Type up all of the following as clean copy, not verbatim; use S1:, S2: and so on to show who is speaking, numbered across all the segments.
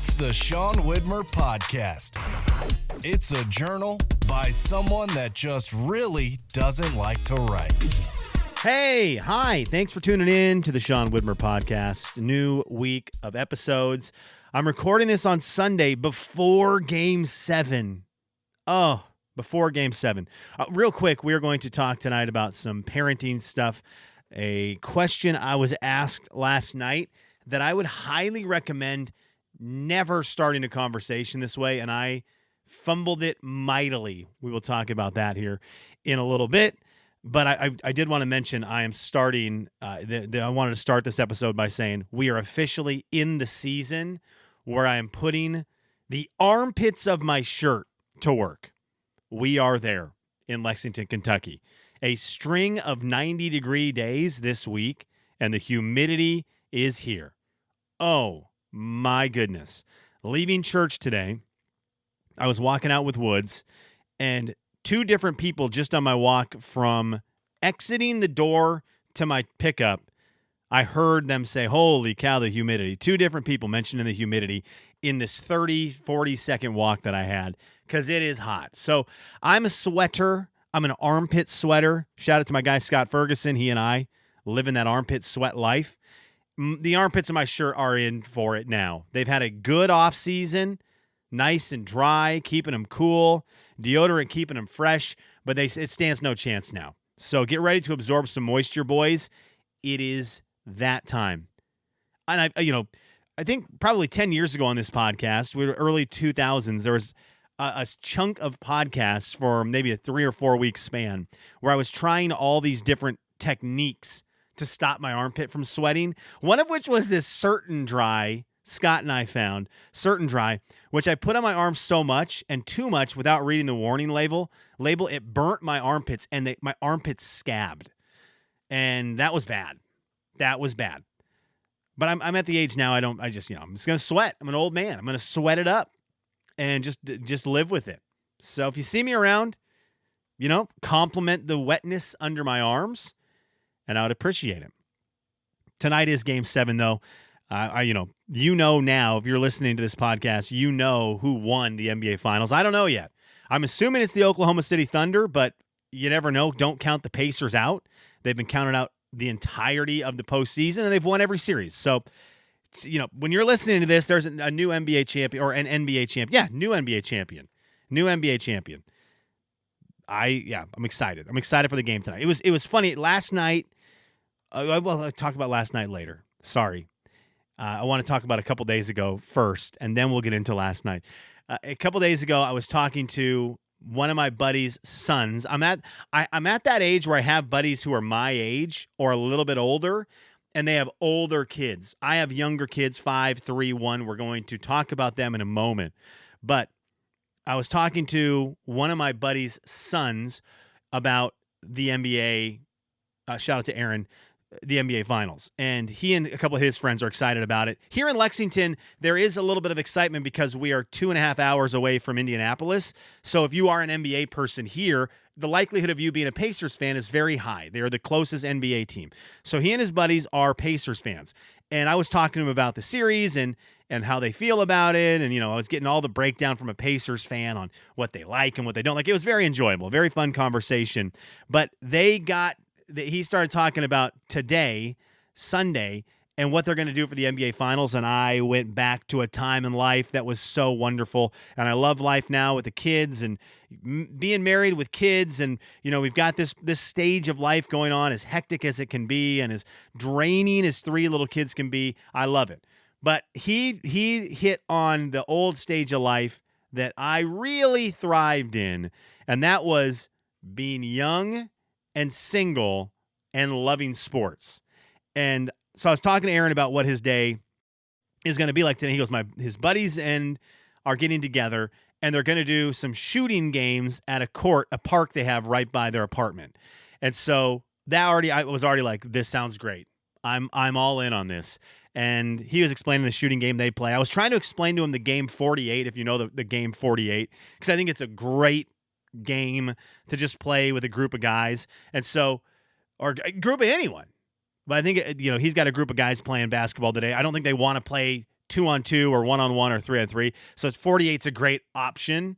S1: It's the Sean Widmer Podcast. It's a journal by someone that just really doesn't like to write.
S2: Hey, hi. Thanks for tuning in to the Sean Widmer Podcast. New week of episodes. I'm recording this on Sunday before Game 7. Before Game 7. Real quick, we are going to talk tonight about some parenting stuff. A question I was asked last night that I would highly recommend never starting a conversation this way, and I fumbled it mightily. We will talk about that here in a little bit. But I did want to mention I am starting, I wanted to start this episode by saying we are officially in the season where I am putting the armpits of my shirt to work. We are there in Lexington, Kentucky. A string of 90-degree days this week, and the humidity is here. Oh, my goodness. Leaving church today, I was walking out with Woods, and two different people just on my walk from exiting the door to my pickup, I heard them say, holy cow, the humidity. Two different people mentioning the humidity in this 30, 40-second walk that I had because it is hot. So I'm a sweater. I'm an armpit sweater. Shout out to my guy, Scott Ferguson. He and I live in that armpit sweat life. The armpits of my shirt are in for it now. They've had a good off season, nice and dry, keeping them cool, deodorant keeping them fresh, but it stands no chance now. So get ready to absorb some moisture, boys. It is that time. And I think probably 10 years ago on this podcast, we were early 2000s, there was a chunk of podcasts for maybe a 3 or 4 week span where I was trying all these different techniques to stop my armpit from sweating. One of which was this Certain Dry, Scott and I found, Certain Dry, which I put on my arms so much and too much without reading the warning label, it burnt my armpits and my armpits scabbed. And that was bad. That was bad. But I'm at the age now, I'm just going to sweat. I'm an old man. I'm going to sweat it up and just live with it. So if you see me around, compliment the wetness under my arms, and I would appreciate it. Tonight is Game 7, though. Now, if you're listening to this podcast, you know who won the NBA Finals. I don't know yet. I'm assuming it's the Oklahoma City Thunder, but you never know. Don't count the Pacers out. They've been counted out the entirety of the postseason, and they've won every series. So, when you're listening to this, there's a new NBA champion or an NBA champion. Yeah, new NBA champion. New NBA champion. I'm excited. I'm excited for the game tonight. It was funny. Last night, I'll talk about last night later. Sorry. I want to talk about a couple days ago first, and then we'll get into last night. A couple days ago, I was talking to one of my buddies' sons. I'm at that age where I have buddies who are my age or a little bit older, and they have older kids. I have younger kids, 5, 3, 1. We're going to talk about them in a moment. But I was talking to one of my buddies' sons about the NBA. Shout out to Aaron. The NBA Finals. And he and a couple of his friends are excited about it. Here in Lexington, there is a little bit of excitement because we are 2.5 hours away from Indianapolis. So if you are an NBA person here, the likelihood of you being a Pacers fan is very high. They are the closest NBA team. So he and his buddies are Pacers fans. And I was talking to him about the series and how they feel about it. And, I was getting all the breakdown from a Pacers fan on what they like and what they don't like. It was very enjoyable, very fun conversation. But he started talking about today, Sunday, and what they're going to do for the NBA Finals, and I went back to a time in life that was so wonderful, and I love life now with the kids and being married with kids, and we've got this stage of life going on, as hectic as it can be and as draining as 3 little kids can be. I love it. But he hit on the old stage of life that I really thrived in, and that was being young and single and loving sports. And so I was talking to Aaron about what his day is going to be like today. He goes, his buddies are getting together, and they're going to do some shooting games at a park they have right by their apartment. And so I was already like, this sounds great. I'm all in on this. And he was explaining the shooting game they play. I was trying to explain to him the game 48, if you know the game 48, because I think it's a great game to just play with a group of guys. And so, or a group of anyone. But I think, he's got a group of guys playing basketball today. I don't think they want to play 2-on-2 or 1-on-1 or 3-on-3. So 48's a great option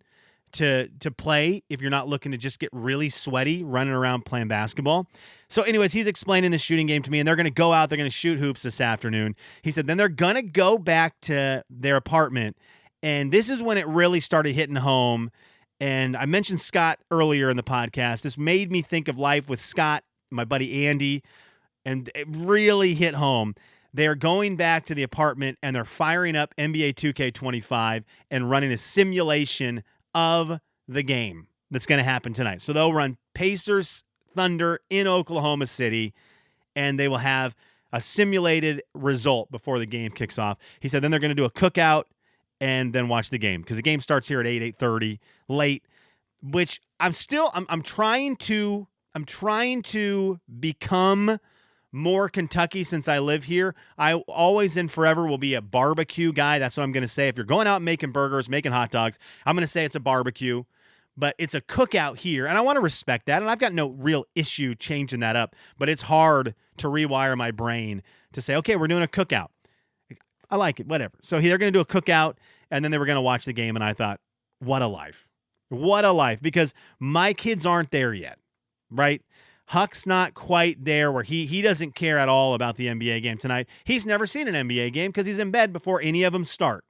S2: to play if you're not looking to just get really sweaty running around playing basketball. So anyways, he's explaining the shooting game to me, and they're going to go out. They're going to shoot hoops this afternoon. He said then they're going to go back to their apartment, and this is when it really started hitting home. And I mentioned Scott earlier in the podcast. This made me think of life with Scott, my buddy Andy, and it really hit home. They're going back to the apartment, and they're firing up NBA 2K25 and running a simulation of the game that's going to happen tonight. So they'll run Pacers Thunder in Oklahoma City, and they will have a simulated result before the game kicks off. He said then they're going to do a cookout and then watch the game because the game starts here at 8:30 late, which I'm trying to become more Kentucky since I live here. I always and forever will be a barbecue guy. That's what I'm going to say. If you're going out making burgers, making hot dogs, I'm going to say it's a barbecue, but it's a cookout here, and I want to respect that, and I've got no real issue changing that up, but it's hard to rewire my brain to say, okay, we're doing a cookout. I like it, whatever. So they're going to do a cookout, and then they were going to watch the game, and I thought, what a life. What a life, because my kids aren't there yet, right? Huck's not quite there where he doesn't care at all about the NBA game tonight. He's never seen an NBA game because he's in bed before any of them start.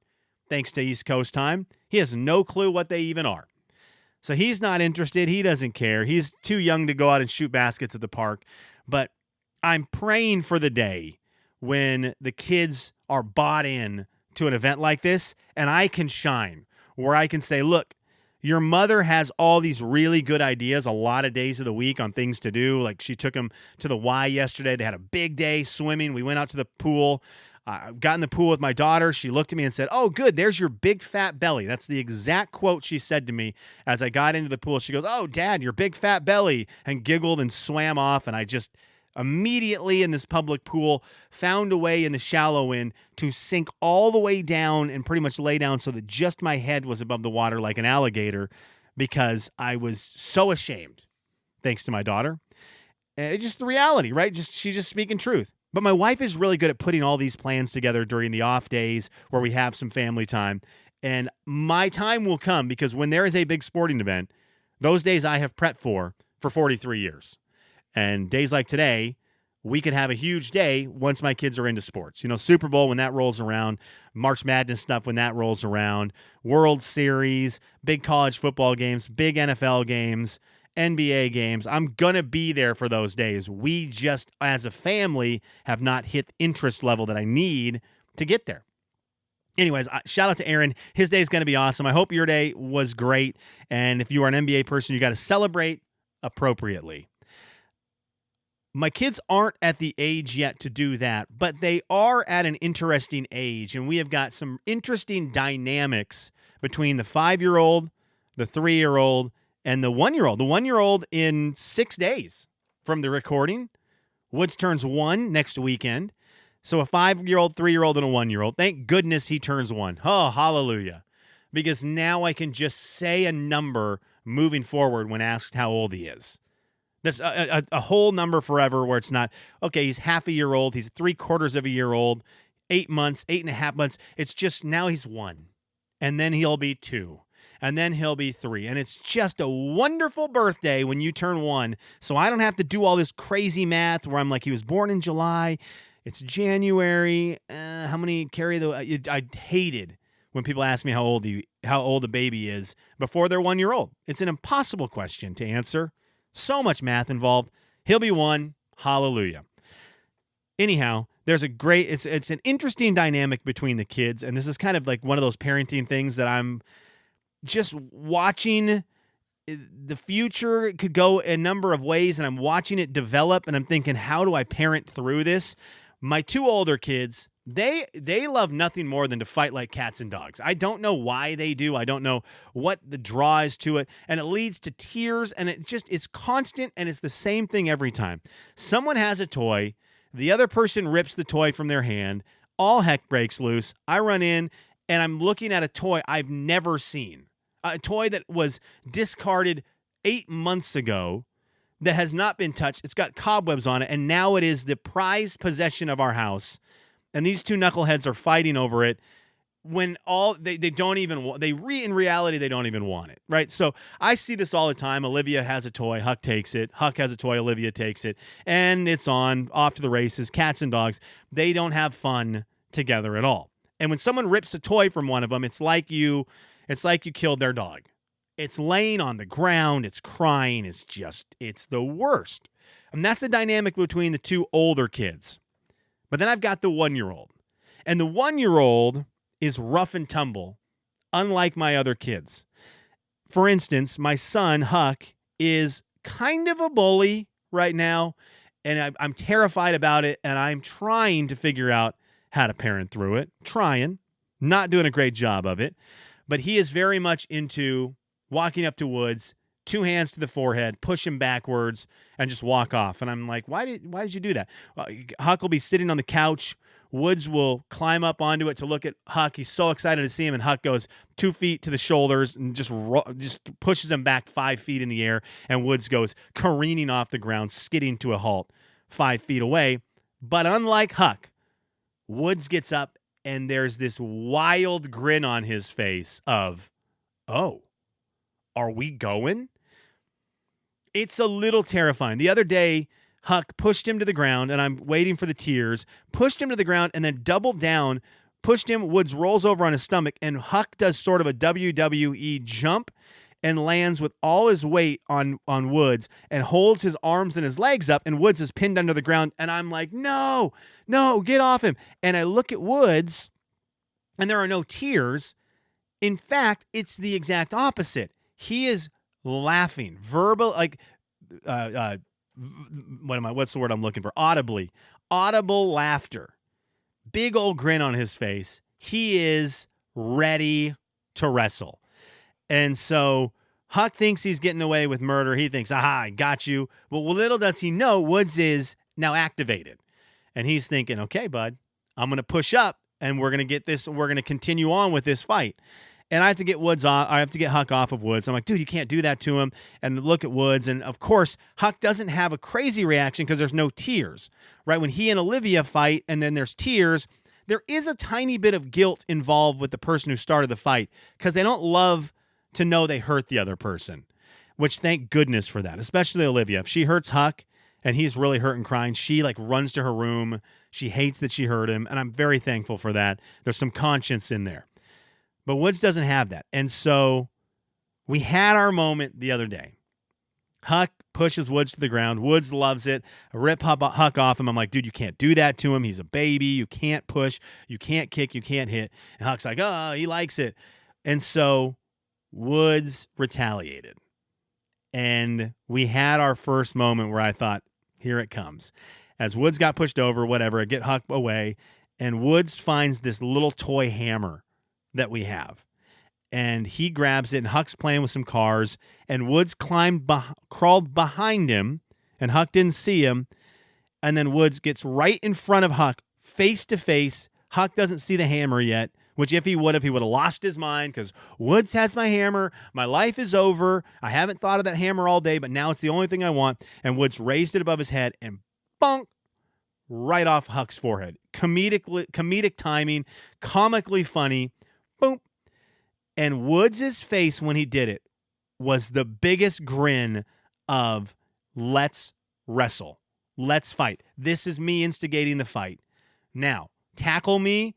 S2: Thanks to East Coast time, he has no clue what they even are. So he's not interested. He doesn't care. He's too young to go out and shoot baskets at the park. But I'm praying for the day when the kids are bought in to an event like this and I can shine, where I can say, look, your mother has all these really good ideas a lot of days of the week on things to do. Like she took them to the KWAYI yesterday. They had a big day swimming. We went out to the pool. I got in the pool with my daughter. She looked at me and said, oh, good, there's your big fat belly. That's the exact quote she said to me as I got into the pool. She goes, oh, Dad, your big fat belly, and giggled and swam off. And I just immediately in this public pool found a way in the shallow end to sink all the way down and pretty much lay down so that just my head was above the water like an alligator because I was so ashamed, thanks to my daughter. It's just the reality, right? She's just speaking truth. But my wife is really good at putting all these plans together during the off days where we have some family time. And my time will come because when there is a big sporting event, those days I have prepped for 43 years. And days like today, we could have a huge day once my kids are into sports. You know, Super Bowl when that rolls around, March Madness stuff when that rolls around, World Series, big college football games, big NFL games, NBA games. I'm going to be there for those days. We just, as a family, have not hit the interest level that I need to get there. Anyways, shout out to Aaron. His day is going to be awesome. I hope your day was great. And if you are an NBA person, you got to celebrate appropriately. My kids aren't at the age yet to do that, but they are at an interesting age, and we have got some interesting dynamics between the 5-year-old, the 3-year-old, and the 1-year-old. The 1-year-old in 6 days from the recording. Woods turns 1 next weekend. So a 5-year-old, 3-year-old, and a 1-year-old. Thank goodness he turns 1. Oh, hallelujah. Because now I can just say a number moving forward when asked how old he is. That's a whole number forever where it's not, okay, he's half a year old, he's 3/4 of a year old, 8 months, 8.5 months. It's just now he's 1, and then he'll be 2, and then he'll be 3. And it's just a wonderful birthday when you turn 1. So I don't have to do all this crazy math where I'm like, he was born in July, it's January, how many carry the, I hated when people ask me how old a baby is before they're 1 year old. It's an impossible question to answer. So much math involved. He'll be 1. Hallelujah. Anyhow, there's a great, it's an interesting dynamic between the kids. And this is kind of like one of those parenting things that I'm just watching. The future could go a number of ways, and I'm watching it develop, and I'm thinking, how do I parent through this? My 2 older kids, they love nothing more than to fight like cats and dogs. I don't know why they do. I don't know what the draw is to it. And it leads to tears, and it's constant, and it's the same thing every time. Someone has a toy. The other person rips the toy from their hand. All heck breaks loose. I run in, and I'm looking at a toy I've never seen. A toy that was discarded 8 months ago that has not been touched. It's got cobwebs on it, and now it is the prized possession of our house. And these two knuckleheads are fighting over it when they don't even in reality they don't even want it, right? So I see this all the time. Olivia has a toy, Huck takes it. Huck has a toy, Olivia takes it, and it's off to the races. Cats and dogs, they don't have fun together at all. And when someone rips a toy from one of them, it's like you killed their dog. It's laying on the ground, it's crying, it's the worst. And that's the dynamic between the two older kids. But then I've got the 1-year-old. And the 1-year-old is rough and tumble, unlike my other kids. For instance, my son, Huck, is kind of a bully right now, and I'm terrified about it, and I'm trying to figure out how to parent through it. Trying. Not doing a great job of it. But he is very much into walking up to Woods, 2 hands to the forehead, push him backwards, and just walk off. And I'm like, why did you do that? Huck will be sitting on the couch. Woods will climb up onto it to look at Huck. He's so excited to see him, and Huck goes 2 feet to the shoulders and just pushes him back 5 feet in the air, and Woods goes careening off the ground, skidding to a halt 5 feet away. But unlike Huck, Woods gets up, and there's this wild grin on his face of, oh, are we going? It's a little terrifying. The other day, Huck pushed him to the ground, and I'm waiting for the tears, pushed him to the ground, and then doubled down, pushed him. Woods rolls over on his stomach, and Huck does sort of a WWE jump and lands with all his weight on Woods and holds his arms and his legs up, and Woods is pinned under the ground, and I'm like, no, get off him. And I look at Woods, and there are no tears. In fact, it's the exact opposite. He is laughing, what's the word I'm looking for? Audible laughter. Big old grin on his face. He is ready to wrestle. And so Huck thinks he's getting away with murder. He thinks, aha, I got you. Well, little does he know, Woods is now activated. And he's thinking, okay, bud, I'm going to push up, and we're going to get this. We're going to continue on with this fight. And I have to get Woods off. I have to get Huck off of Woods. I'm like, dude, you can't do that to him. And look at Woods. And of course, Huck doesn't have a crazy reaction because there's no tears, right? When he and Olivia fight and then there's tears, there is a tiny bit of guilt involved with the person who started the fight because they don't love to know they hurt the other person, which thank goodness for that, especially Olivia. If she hurts Huck and he's really hurt and crying, she runs to her room. She hates that she hurt him. And I'm very thankful for that. There's some conscience in there. But Woods doesn't have that. And so we had our moment the other day. Huck pushes Woods to the ground. Woods loves it. I rip Huck off him. I'm like, dude, you can't do that to him. He's a baby. You can't push. You can't kick. You can't hit. And Huck's like, oh, he likes it. And so Woods retaliated. And we had our first moment where I thought, here it comes. As Woods got pushed over, whatever, I get Huck away. And Woods finds this little toy hammer that we have. And he grabs it, and Huck's playing with some cars, and Woods crawled behind him, and Huck didn't see him, and then Woods gets right in front of Huck, face to face. Huck doesn't see the hammer yet, which if he would have lost his mind because Woods has my hammer. My life is over. I haven't thought of that hammer all day, but now it's the only thing I want. And Woods raised it above his head and bonk, right off Huck's forehead. Comedic timing, comically funny. Boom. And Woods' face when he did it was the biggest grin of let's wrestle. Let's fight. This is me instigating the fight. Now, tackle me,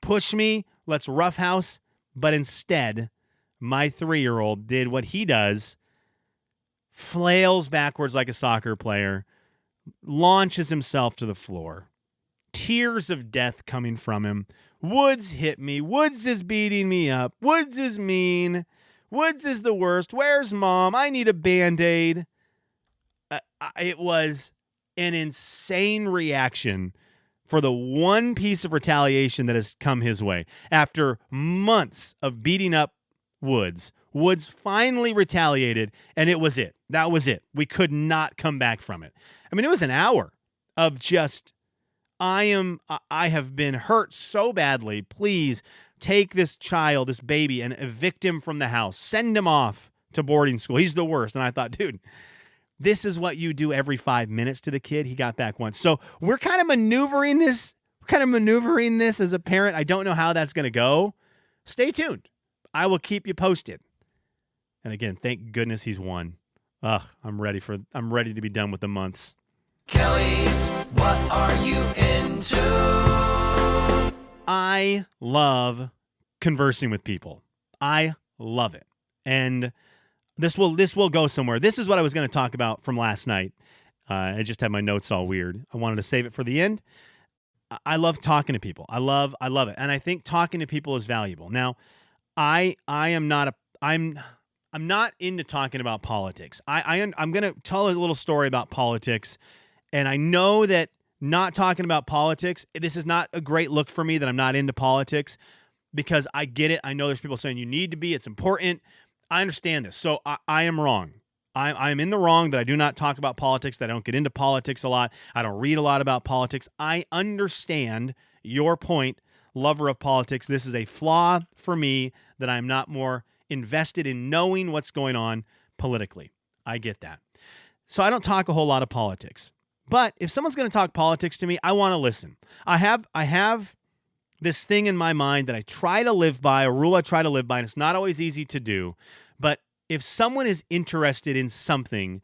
S2: push me, let's roughhouse. But instead, my 3-year-old did what he does, flails backwards like a soccer player, launches himself to the floor. Tears of death coming from him. Woods hit me. Woods is beating me up. Woods is mean. Woods is the worst. Where's Mom? I need a Band-Aid. It was an insane reaction for the one piece of retaliation that has come his way. After months of beating up Woods, Woods finally retaliated, and it was it. That was it. We could not come back from it. I mean, it was an hour of just, I have been hurt so badly. Please take this child, this baby, and evict him from the house. Send him off to boarding school. He's the worst. And I thought, dude, this is what you do every 5 minutes to the kid. He got back once. So we're kind of maneuvering this. As a parent. I don't know how that's going to go. Stay tuned. I will keep you posted. And again, thank goodness he's won. Ugh, I'm ready to be done with the months.
S3: Kelly's, what are you into?
S2: I love conversing with people. I love it. And this will go somewhere. This is what I was going to talk about from last night. I just had my notes all weird. I wanted to save it for the end. I love talking to people. I love it. And I think talking to people is valuable. Now, I'm not into talking about politics. I'm going to tell a little story about politics. And I know that not talking about politics, this is not a great look for me that I'm not into politics, because I get it. I know there's people saying you need to be, it's important. I understand this. So I am wrong. I'm in the wrong that I do not talk about politics, that I don't get into politics a lot. I don't read a lot about politics. I understand your point, lover of politics. This is a flaw for me, that I'm not more invested in knowing what's going on politically. I get that. So I don't talk a whole lot of politics. But if someone's going to talk politics to me, I want to listen. I have this thing in my mind that I try to live by, a rule I try to live by, and it's not always easy to do. But if someone is interested in something,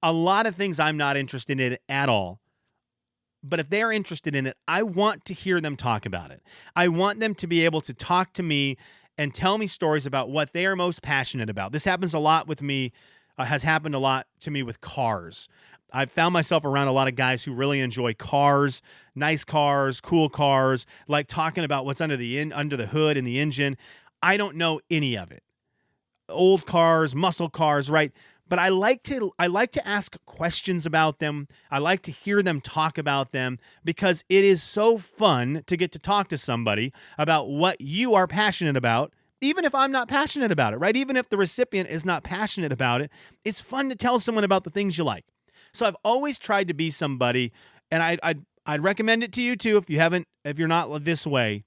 S2: a lot of things I'm not interested in at all. But if they're interested in it, I want to hear them talk about it. I want them to be able to talk to me and tell me stories about what they are most passionate about. This happens a lot with me, has happened a lot to me with cars. I've found myself around a lot of guys who really enjoy cars, nice cars, cool cars, like talking about what's under the hood and the engine. I don't know any of it. Old cars, muscle cars, right? But I like to ask questions about them. I like to hear them talk about them, because it is so fun to get to talk to somebody about what you are passionate about, even if I'm not passionate about it, right? Even if the recipient is not passionate about it, it's fun to tell someone about the things you like. So I've always tried to be somebody, and I'd recommend it to you too if you're not this way.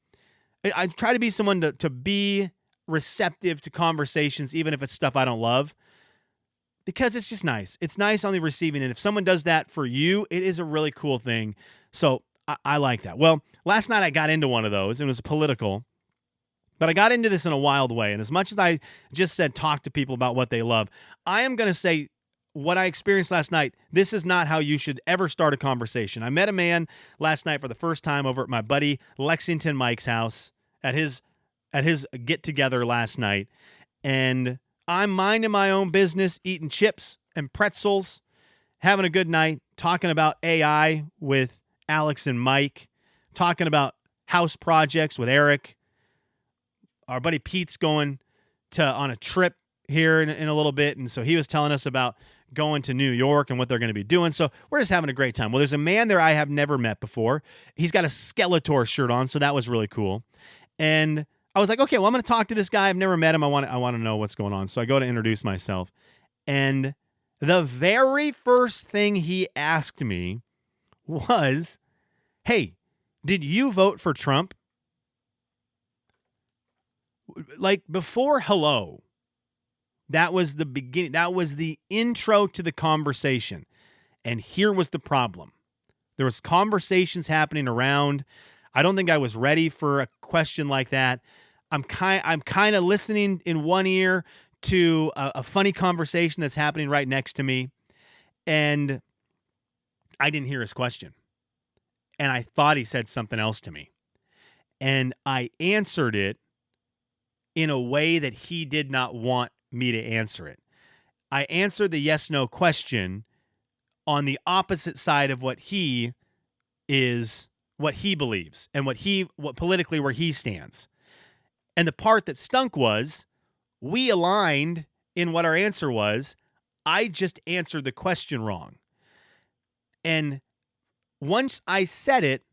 S2: I've tried to be someone to be receptive to conversations, even if it's stuff I don't love, because it's just nice. It's nice on the receiving end. If someone does that for you, it is a really cool thing. So I like that. Well, last night I got into one of those, and it was political, but I got into this in a wild way. And as much as I just said talk to people about what they love, I am going to say what I experienced last night. This is not how you should ever start a conversation. I met a man last night for the first time over at my buddy Lexington Mike's house at his get-together last night, and I'm minding my own business, eating chips and pretzels, having a good night, talking about AI with Alex and Mike, talking about house projects with Eric. Our buddy Pete's going on a trip here in a little bit, and so he was telling us about going to New York and what they're going to be doing. So we're just having a great time. Well, there's a man there I have never met before. He's got a Skeletor shirt on, so that was really cool. And I was like, okay, well, I'm going to talk to this guy. I've never met him. I want to know what's going on. So I go to introduce myself. And the very first thing he asked me was, hey, did you vote for Trump? Like, before hello, that was the beginning. That was the intro to the conversation. And here was the problem. There was conversations happening around. I don't think I was ready for a question like that. I'm kind of listening in one ear to a funny conversation that's happening right next to me, and I didn't hear his question. And I thought he said something else to me. And I answered it in a way that he did not want me to answer it. I answered the yes-no question on the opposite side of what he believes, and what politically where he stands. And the part that stunk was, we aligned in what our answer was. I just answered the question wrong. And once I said it,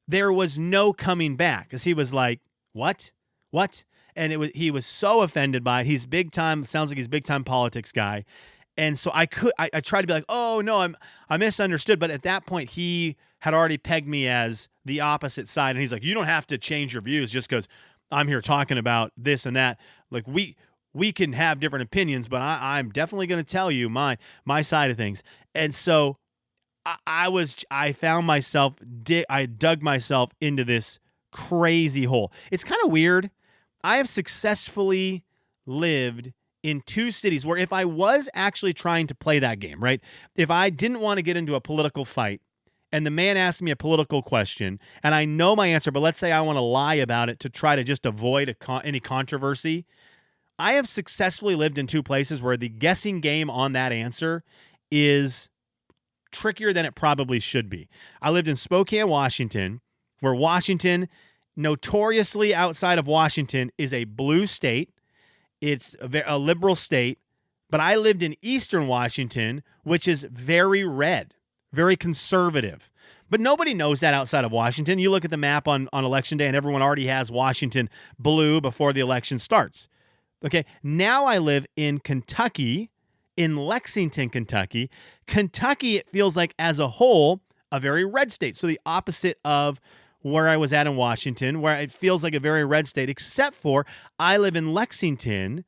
S2: there was no coming back, because he was like, what? And he was so offended by it. He's big time, sounds like he's big time politics guy. And so I tried to be like, oh no, I misunderstood. But at that point, he had already pegged me as the opposite side. And he's like, you don't have to change your views just because I'm here talking about this and that. Like, we can have different opinions, but I'm definitely going to tell you my side of things. And so I found myself, I dug myself into this crazy hole. It's kind of weird. I have successfully lived in 2 cities where if I was actually trying to play that game, right? If I didn't want to get into a political fight and the man asked me a political question and I know my answer, but let's say I want to lie about it to try to just avoid any controversy, I have successfully lived in 2 places where the guessing game on that answer is trickier than it probably should be. I lived in Spokane, Washington, where Washington, notoriously outside of Washington, is a blue state. It's a liberal state, but I lived in Eastern Washington, which is very red, very conservative. But nobody knows that outside of Washington. You look at the map on Election Day, and everyone already has Washington blue before the election starts. Okay, now I live in Kentucky, in Lexington, Kentucky. Kentucky, it feels like as a whole, a very red state. So the opposite of where I was at in Washington, where it feels like a very red state, except for I live in Lexington,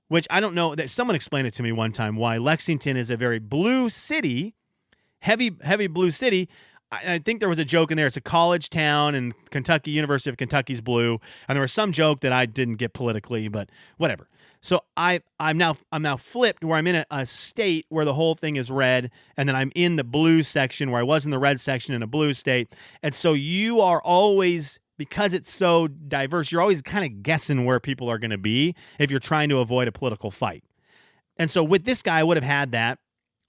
S2: which I don't know, that someone explained it to me one time, why Lexington is a very blue city, heavy blue city. I think there was a joke in there. It's a college town, and Kentucky, University of Kentucky's blue. And there was some joke that I didn't get politically, but whatever. So I'm now flipped, where I'm in a state where the whole thing is red, and then I'm in the blue section where I was in the red section in a blue state. And so you are always, because it's so diverse, you're always kind of guessing where people are going to be if you're trying to avoid a political fight. And so with this guy, I would have had that.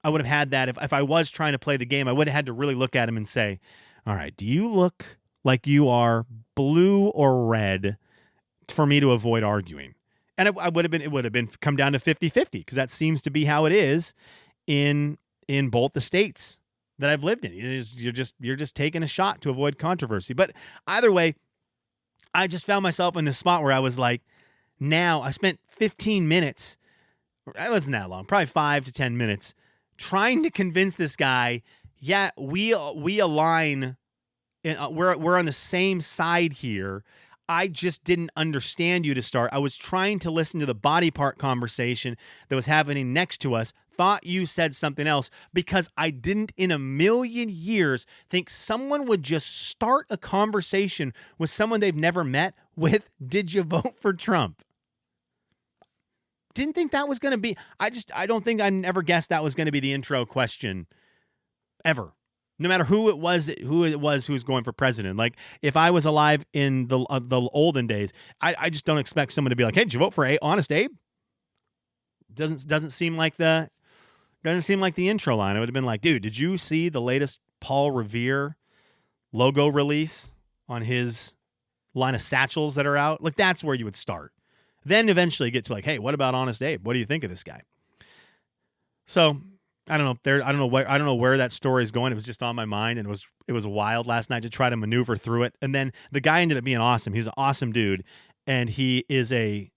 S2: If I was trying to play the game, I would have had to really look at him and say, all right, do you look like you are blue or red for me to avoid arguing? And it would have been come down to 50-50, because that seems to be how it is in both the states that I've lived in. You're just taking a shot to avoid controversy. But either way, I just found myself in this spot where I was like, now I spent 15 minutes. It wasn't that long, probably 5 to 10 minutes, trying to convince this guy, yeah, we align. We're on the same side here. I just didn't understand you to start. I was trying to listen to the body part conversation that was happening next to us, thought you said something else, because I didn't in a million years think someone would just start a conversation with someone they've never met with, did you vote for Trump? Didn't think that was going to be, I don't think I never guessed that was going to be the intro question ever. No matter who it was who was going for president. Like, if I was alive in the olden days, I just don't expect someone to be like, "Hey, did you vote for Honest Abe?" Doesn't seem like the intro line. It would have been like, "Dude, did you see the latest Paul Revere logo release on his line of satchels that are out?" Like, that's where you would start. Then eventually get to like, "Hey, what about Honest Abe? What do you think of this guy?" So I don't know where that story is going. It was just on my mind, and it was wild last night to try to maneuver through it. And then the guy ended up being awesome. He's an awesome dude, and he is a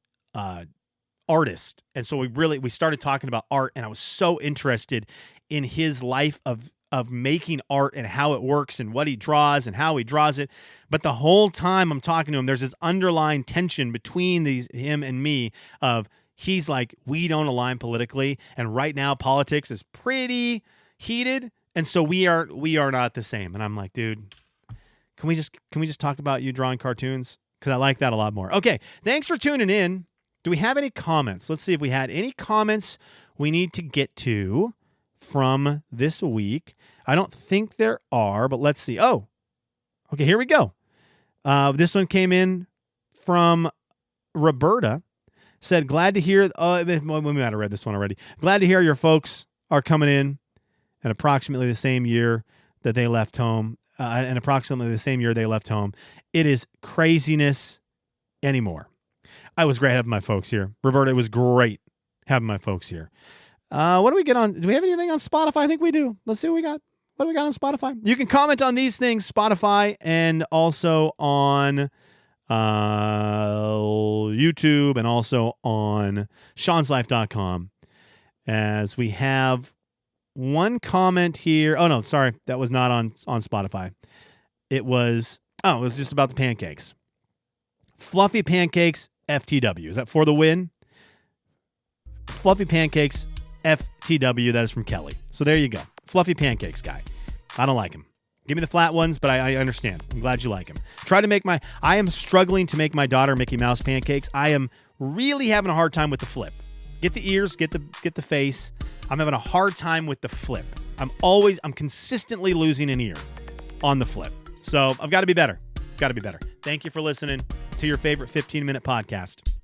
S2: artist. And so we started talking about art, and I was so interested in his life of making art and how it works and what he draws and how he draws it. But the whole time I'm talking to him, there's this underlying tension between him and me of, he's like, we don't align politically, and right now politics is pretty heated, and so we are not the same. And I'm like, dude, can we just talk about you drawing cartoons? Because I like that a lot more. Okay, thanks for tuning in. Do we have any comments? Let's see if we had any comments we need to get to from this week. I don't think there are, but let's see. Oh, okay, here we go. This one came in from Roberta. Said, glad to hear, we might have read this one already. Glad to hear your folks are coming in at approximately the same year that they left home. And approximately the same year they left home. It is craziness anymore. I was great having my folks here. Roberta, it was great having my folks here. What do we get on? Do we have anything on Spotify? I think we do. Let's see what we got. What do we got on Spotify? You can comment on these things, Spotify, and also on YouTube, and also on Sean'sLife.com, as we have one comment here. Oh no, sorry, that was not on Spotify. It was just about the pancakes. Fluffy pancakes, FTW. Is that for the win? Fluffy Pancakes FTW. That is from Kelly. So there you go. Fluffy Pancakes guy. I don't like him. Give me the flat ones, but I understand. I'm glad you like him. I am struggling to make my daughter Mickey Mouse pancakes. I am really having a hard time with the flip. Get the ears, get the face. I'm having a hard time with the flip. I'm consistently losing an ear on the flip. So I've got to be better. Thank you for listening to your favorite 15-minute podcast.